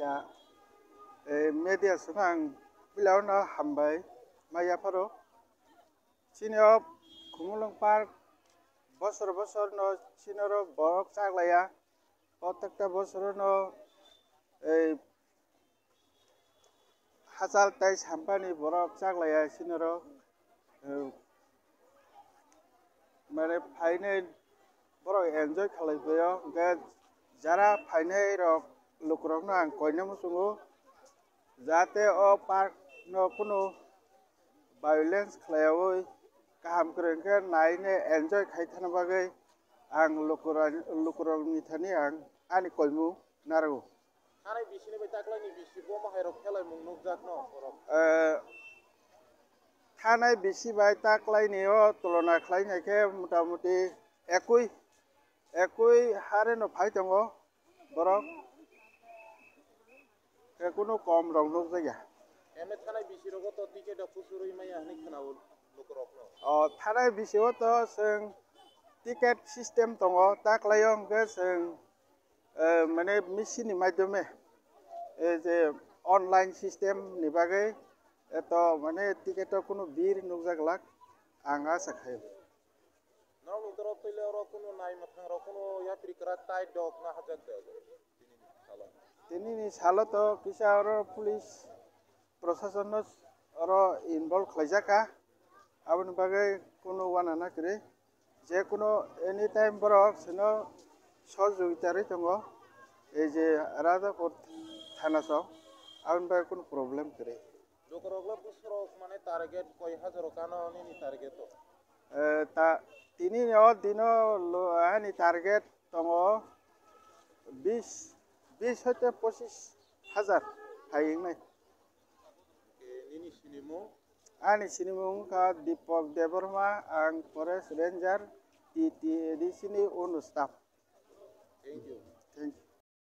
kaisa media sungang bilau no hambai maya paro sinio kumulung park bosor no sinoro borok chaglaya প্রত্যেকটা বছরনো এই হাজার তাই সাম্পানি বরফ চাগলায়া সিনর মানে ফাইনে বড় এনজয় খালাইবায় যারা ফাইনে রক লোকরকনো আং কইনা মুসুঙো যাতে ও পার্ক no কোনো ভায়োলেন্স খালায়াওই কাহাম করেনকে নাইনে enjoy খাইথানা বাগै ang lukurang nithani ang ani koimu narago hanai bisini bai taklai ni bisi bo mahairok khelai mung nukjak no borok thanai bisi bai taklai ni o tulona khlainai ke motamuti ekui hare no phai tongo borok ke kuno kom rong nukjaya eme thanai bisi rogo to ticket fusurui maya hani khanao lukurok no thanai bisi o to seng ticket system tongo taklayong ke seng mane machine ni maidome je online system ni bagai eto mane ticket kuno bir nukjaglak ang asa khayo nong itoro tile ro kuno nai mathang ro kuno yatri kra tai dok na hajak de tini ni salo to kisa ro police proshashan ro involve khlaijaka aboni bagai kuno wana na kre যে কোনো any time বরক সেনো সহযোগিতারই দङ এই যে রাজাপুর থানা সব আউনবাই কোনো problem করে লোকরগলা বুসরক মানে target কয় হাজার কানো নি টার্গেট তা তিনি দিন আনি টার্গেট দङ 20 হইতে 25,000 হাইংনাই নিনি সিনিমু Ani sinimung ka Dipok Deborma ang Forest Ranger di sini unu staff. Thank you. Thank you.